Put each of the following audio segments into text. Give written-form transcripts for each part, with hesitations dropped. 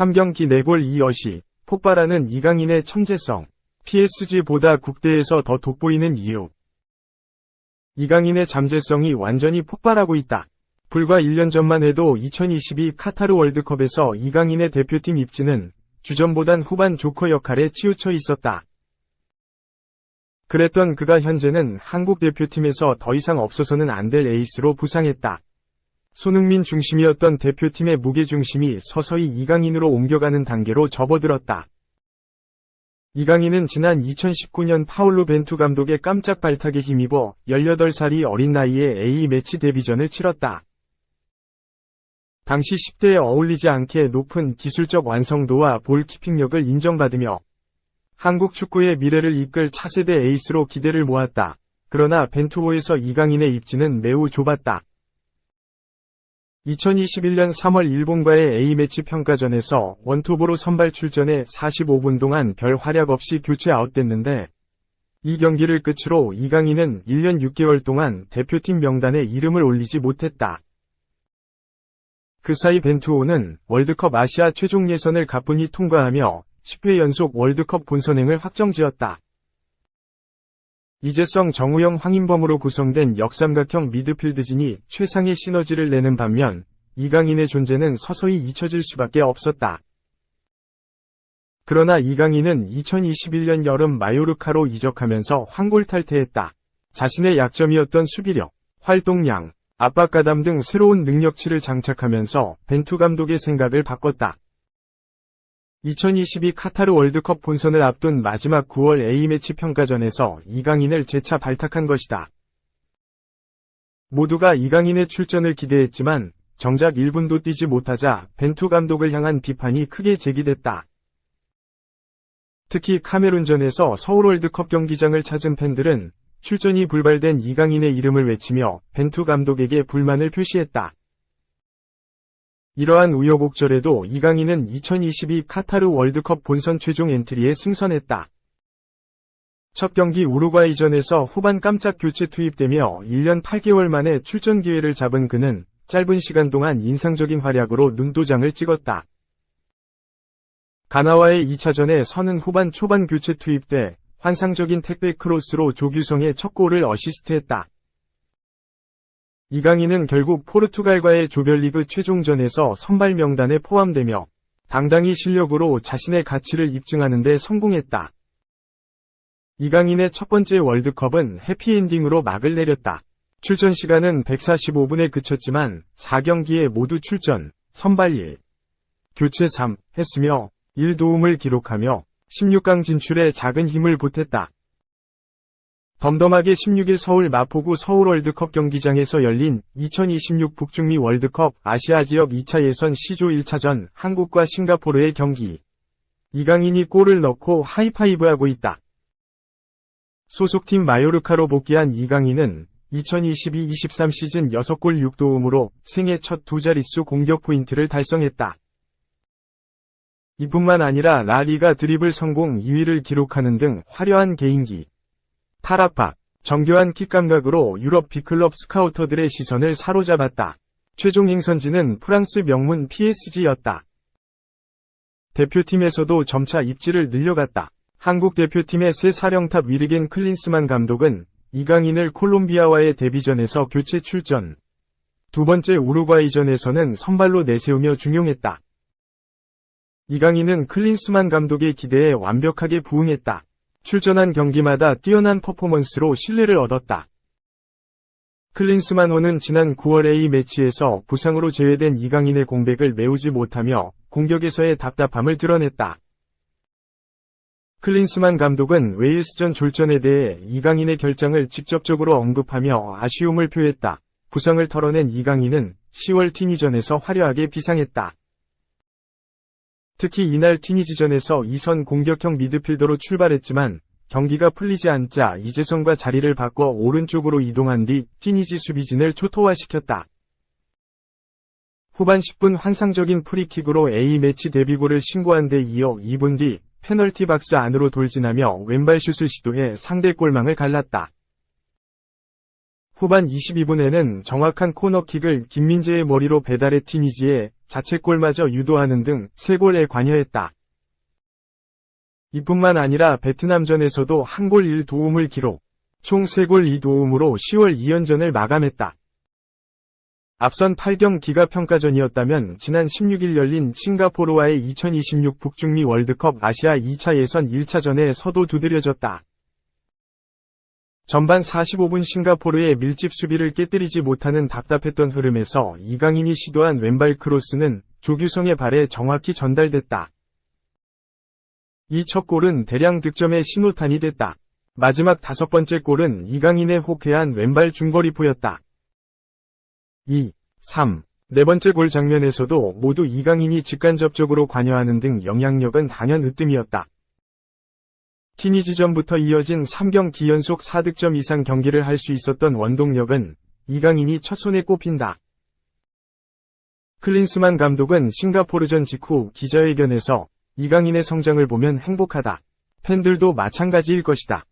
3경기 4골 2어시, 폭발하는 이강인의 천재성. PSG보다 국대에서 더 돋보이는 이유. 이강인의 잠재성이 완전히 폭발하고 있다. 불과 1년 전만 해도 2022 카타르 월드컵에서 이강인의 대표팀 입지는 주전보단 후반 조커 역할에 치우쳐 있었다. 그랬던 그가 현재는 한국 대표팀에서 더 이상 없어서는 안 될 에이스로 부상했다. 손흥민 중심이었던 대표팀의 무게중심이 서서히 이강인으로 옮겨가는 단계로 접어들었다. 이강인은 지난 2019년 파울루 벤투 감독의 깜짝 발탁에 힘입어 18살이 어린 나이에 A매치 데뷔전을 치렀다. 당시 10대에 어울리지 않게 높은 기술적 완성도와 볼키핑력을 인정받으며 한국 축구의 미래를 이끌 차세대 에이스로 기대를 모았다. 그러나 벤투호에서 이강인의 입지는 매우 좁았다. 2021년 3월 일본과의 A매치 평가전에서 원톱으로 선발 출전해 45분 동안 별 활약 없이 교체 아웃됐는데 이 경기를 끝으로 이강인은 1년 6개월 동안 대표팀 명단에 이름을 올리지 못했다. 그 사이 벤투호는 월드컵 아시아 최종 예선을 가뿐히 통과하며 10회 연속 월드컵 본선행을 확정지었다. 이재성, 정우영, 황인범으로 구성된 역삼각형 미드필드진이 최상의 시너지를 내는 반면 이강인의 존재는 서서히 잊혀질 수밖에 없었다. 그러나 이강인은 2021년 여름 마요르카로 이적하면서 황골 탈퇴했다. 자신의 약점이었던 수비력, 활동량, 압박가담 등 새로운 능력치를 장착하면서 벤투 감독의 생각을 바꿨다. 2022 카타르 월드컵 본선을 앞둔 마지막 9월 A매치 평가전에서 이강인을 재차 발탁한 것이다. 모두가 이강인의 출전을 기대했지만 정작 1분도 뛰지 못하자 벤투 감독을 향한 비판이 크게 제기됐다. 특히 카메룬전에서 서울 월드컵 경기장을 찾은 팬들은 출전이 불발된 이강인의 이름을 외치며 벤투 감독에게 불만을 표시했다. 이러한 우여곡절에도 이강인은 2022 카타르 월드컵 본선 최종 엔트리에 승선했다. 첫 경기 우루과이전에서 후반 깜짝 교체 투입되며 1년 8개월 만에 출전 기회를 잡은 그는 짧은 시간 동안 인상적인 활약으로 눈도장을 찍었다. 가나와의 2차전에 서는 후반 초반 교체 투입돼 환상적인 택배 크로스로 조규성의 첫 골을 어시스트했다. 이강인은 결국 포르투갈과의 조별리그 최종전에서 선발 명단에 포함되며 당당히 실력으로 자신의 가치를 입증하는 데 성공했다. 이강인의 첫 번째 월드컵은 해피엔딩으로 막을 내렸다. 출전 시간은 145분에 그쳤지만 4경기에 모두 출전, 선발 1, 교체 3 했으며 1도움을 기록하며 16강 진출에 작은 힘을 보탰다. 덤덤하게 16일 서울 마포구 서울 월드컵 경기장에서 열린 2026 북중미 월드컵 아시아 지역 2차 예선 C조 1차전 한국과 싱가포르의 경기. 이강인이 골을 넣고 하이파이브하고 있다. 소속팀 마요르카로 복귀한 이강인은 2022-23 시즌 6골 6도움으로 생애 첫 두 자릿수 공격 포인트를 달성했다. 이뿐만 아니라 라리가 드리블 성공 2위를 기록하는 등 화려한 개인기. 탈압박, 정교한 킥감각으로 유럽 빅클럽 스카우터들의 시선을 사로잡았다. 최종 행선지는 프랑스 명문 PSG였다. 대표팀에서도 점차 입지를 늘려갔다. 한국 대표팀의 새 사령탑 위르겐 클린스만 감독은 이강인을 콜롬비아와의 데뷔전에서 교체 출전, 두 번째 우루과이전에서는 선발로 내세우며 중용했다. 이강인은 클린스만 감독의 기대에 완벽하게 부응했다. 출전한 경기마다 뛰어난 퍼포먼스로 신뢰를 얻었다. 클린스만호는 지난 9월 A매치에서 부상으로 제외된 이강인의 공백을 메우지 못하며 공격에서의 답답함을 드러냈다. 클린스만 감독은 웨일스전 졸전에 대해 이강인의 결장을 직접적으로 언급하며 아쉬움을 표했다. 부상을 털어낸 이강인은 10월 티니전에서 화려하게 비상했다. 특히 이날 튀니지전에서 2선 공격형 미드필더로 출발했지만 경기가 풀리지 않자 이재성과 자리를 바꿔 오른쪽으로 이동한 뒤 튀니지 수비진을 초토화시켰다. 후반 10분 환상적인 프리킥으로 A매치 데뷔골을 신고한 데 이어 2분 뒤 페널티 박스 안으로 돌진하며 왼발슛을 시도해 상대 골망을 갈랐다. 후반 22분에는 정확한 코너킥을 김민재의 머리로 배달해 튀니지의 자책골마저 유도하는 등 3골에 관여했다. 이뿐만 아니라 베트남전에서도 한 골 1도움을 기록, 총 3골 2도움으로 10월 2연전을 마감했다. 앞선 8경 기가평가전이었다면 지난 16일 열린 싱가포르와의 2026 북중미 월드컵 아시아 2차 예선 1차전에 서도 두드려졌다. 전반 45분 싱가포르의 밀집 수비를 깨뜨리지 못하는 답답했던 흐름에서 이강인이 시도한 왼발 크로스는 조규성의 발에 정확히 전달됐다. 이 첫 골은 대량 득점의 신호탄이 됐다. 마지막 5번째 골은 이강인의 호쾌한 왼발 중거리포였다. 2, 3, 4번째 골 장면에서도 모두 이강인이 직간접적으로 관여하는 등 영향력은 단연 으뜸이었다. 튀니지전부터 이어진 3경 기연속 4득점 이상 경기를 할 수 있었던 원동력은 이강인이 첫손에 꼽힌다. 클린스만 감독은 싱가포르전 직후 기자회견에서 이강인의 성장을 보면 행복하다. 팬들도 마찬가지일 것이다.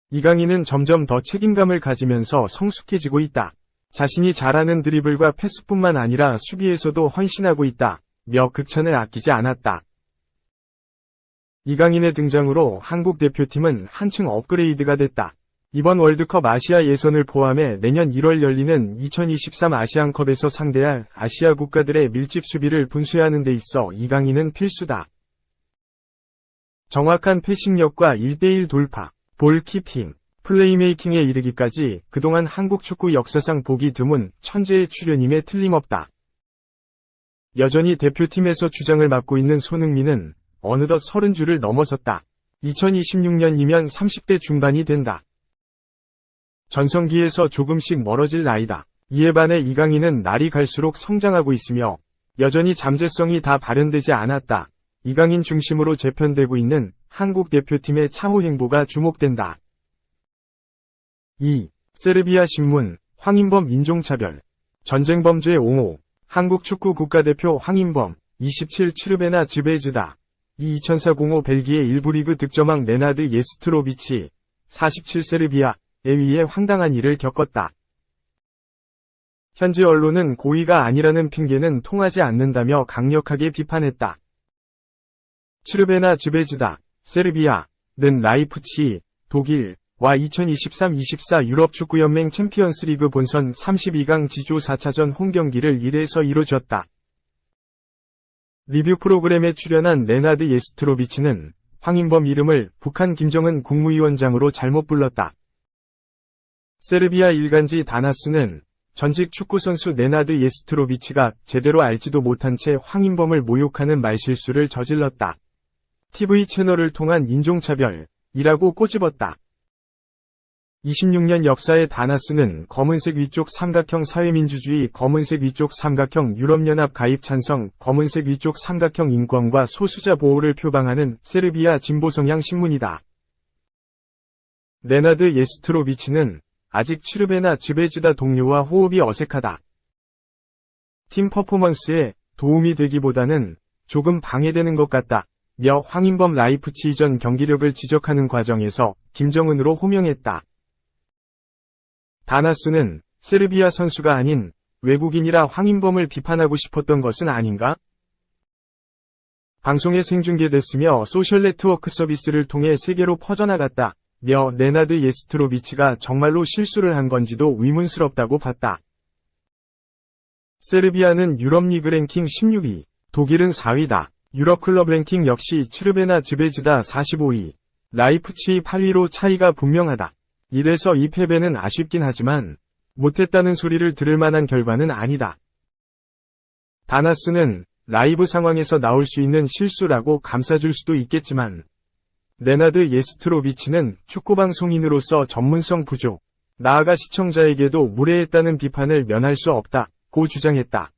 이강인은 점점 더 책임감을 가지면서 성숙해지고 있다. 자신이 잘하는 드리블과 패스뿐만 아니라 수비에서도 헌신하고 있다. 며 극찬을 아끼지 않았다. 이강인의 등장으로 한국 대표팀은 한층 업그레이드가 됐다. 이번 월드컵 아시아 예선을 포함해 내년 1월 열리는 2023 아시안컵에서 상대할 아시아 국가들의 밀집 수비를 분수하는 데 있어 이강인은 필수다. 정확한 패싱력과 1대1 돌파, 볼키핑, 플레이메이킹에 이르기까지 그동안 한국 축구 역사상 보기 드문 천재의 출연임에 틀림없다. 여전히 대표팀에서 주장을 맡고 있는 손흥민은 어느덧 30주를 넘어섰다. 2026년이면 30대 중반이 된다. 전성기에서 조금씩 멀어질 나이다. 이에 반해 이강인은 날이 갈수록 성장하고 있으며 여전히 잠재성이 다 발현되지 않았다. 이강인 중심으로 재편되고 있는 한국 대표팀의 차후 행보가 주목된다. 2. 세르비아 신문, 황인범 인종차별. 전쟁범죄 옹호. 한국 축구 국가대표 황인범, 27 츠르베나 즈베즈다. 2004-05 벨기에 1부 리그 득점왕 네나드 예스트로비치, 47 세르비아에 의해 황당한 일을 겪었다. 현지 언론은 고의가 아니라는 핑계는 통하지 않는다며 강력하게 비판했다. 츠르베나 즈베즈다, 세르비아는 라이프치히, 독일과 2023-24 유럽축구연맹 챔피언스리그 본선 32강 지조 4차전 홈경기를 1에서 2로 졌다. 리뷰 프로그램에 출연한 네나드 예스트로비치는 황인범 이름을 북한 김정은 국무위원장으로 잘못 불렀다. 세르비아 일간지 다나스는 전직 축구선수 네나드 예스트로비치가 제대로 알지도 못한 채 황인범을 모욕하는 말실수를 저질렀다. TV 채널을 통한 인종차별이라고 꼬집었다. 26년 역사의 다나스는 검은색 위쪽 삼각형 사회민주주의, 검은색 위쪽 삼각형 유럽연합 가입 찬성, 검은색 위쪽 삼각형 인권과 소수자 보호를 표방하는 세르비아 진보성향 신문이다. 네나드 예스트로비치는 아직 츠르베나 즈베즈다 동료와 호흡이 어색하다. 팀 퍼포먼스에 도움이 되기보다는 조금 방해되는 것 같다. 며 황인범 라이프치히전 경기력을 지적하는 과정에서 김정은으로 호명했다. 다나스는 세르비아 선수가 아닌 외국인이라 황인범을 비판하고 싶었던 것은 아닌가? 방송에 생중계됐으며 소셜네트워크 서비스를 통해 세계로 퍼져나갔다. 며 네나드 예스트로비치가 정말로 실수를 한 건지도 의문스럽다고 봤다. 세르비아는 유럽리그 랭킹 16위, 독일은 4위다. 유럽클럽 랭킹 역시 츠르베나 즈베즈다 45위, 라이프치히 8위로 차이가 분명하다. 1에서 2패배는 아쉽긴 하지만 못했다는 소리를 들을 만한 결과는 아니다. 다나스는 라이브 상황에서 나올 수 있는 실수라고 감싸줄 수도 있겠지만 네나드 예스트로비치는 축구방송인으로서 전문성 부족, 나아가 시청자에게도 무례했다는 비판을 면할 수 없다고 주장했다.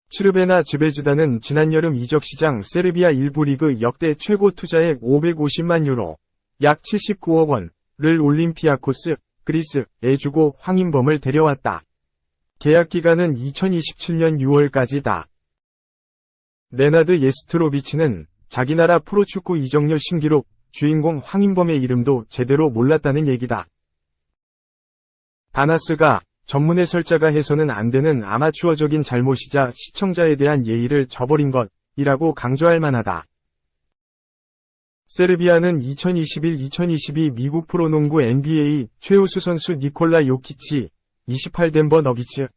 츠르베나 즈베즈다는 지난 여름 이적시장 세르비아 1부 리그 역대 최고 투자액 550만 유로, 약 79억 원을 올림피아코스, 그리스에 주고 황인범을 데려왔다. 계약 기간은 2027년 6월까지다. 네나드 예스트로비치는 자기 나라 프로축구 이적료 신기록 주인공 황인범의 이름도 제대로 몰랐다는 얘기다. 다나스가 전문 해설자가 해서는 안 되는 아마추어적인 잘못이자 시청자에 대한 예의를 저버린 것이라고 강조할 만하다. 세르비아는 2021-2022 미국 프로농구 NBA 최우수 선수 니콜라 요키치, 28 덴버 너기츠,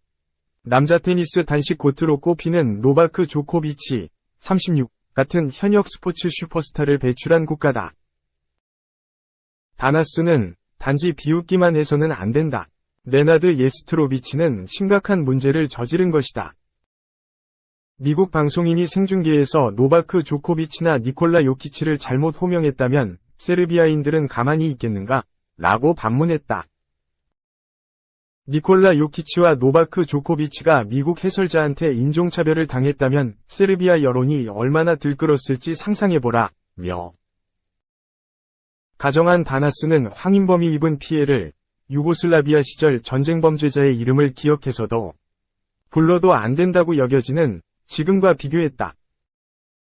남자 테니스 단식 고트로 꼽히는 노바크 조코비치, 36 같은 현역 스포츠 슈퍼스타를 배출한 국가다. 다나스는 단지 비웃기만 해서는 안 된다. 네나드 예스트로비치는 심각한 문제를 저지른 것이다. 미국 방송인이 생중계에서 노바크 조코비치나 니콜라 요키치를 잘못 호명했다면 세르비아인들은 가만히 있겠는가? 라고 반문했다. 니콜라 요키치와 노바크 조코비치가 미국 해설자한테 인종차별을 당했다면 세르비아 여론이 얼마나 들끓었을지 상상해보라, 며. 가정한 다나스는 황인범이 입은 피해를 유고슬라비아 시절 전쟁 범죄자의 이름을 기억해서도 불러도 안 된다고 여겨지는 지금과 비교했다.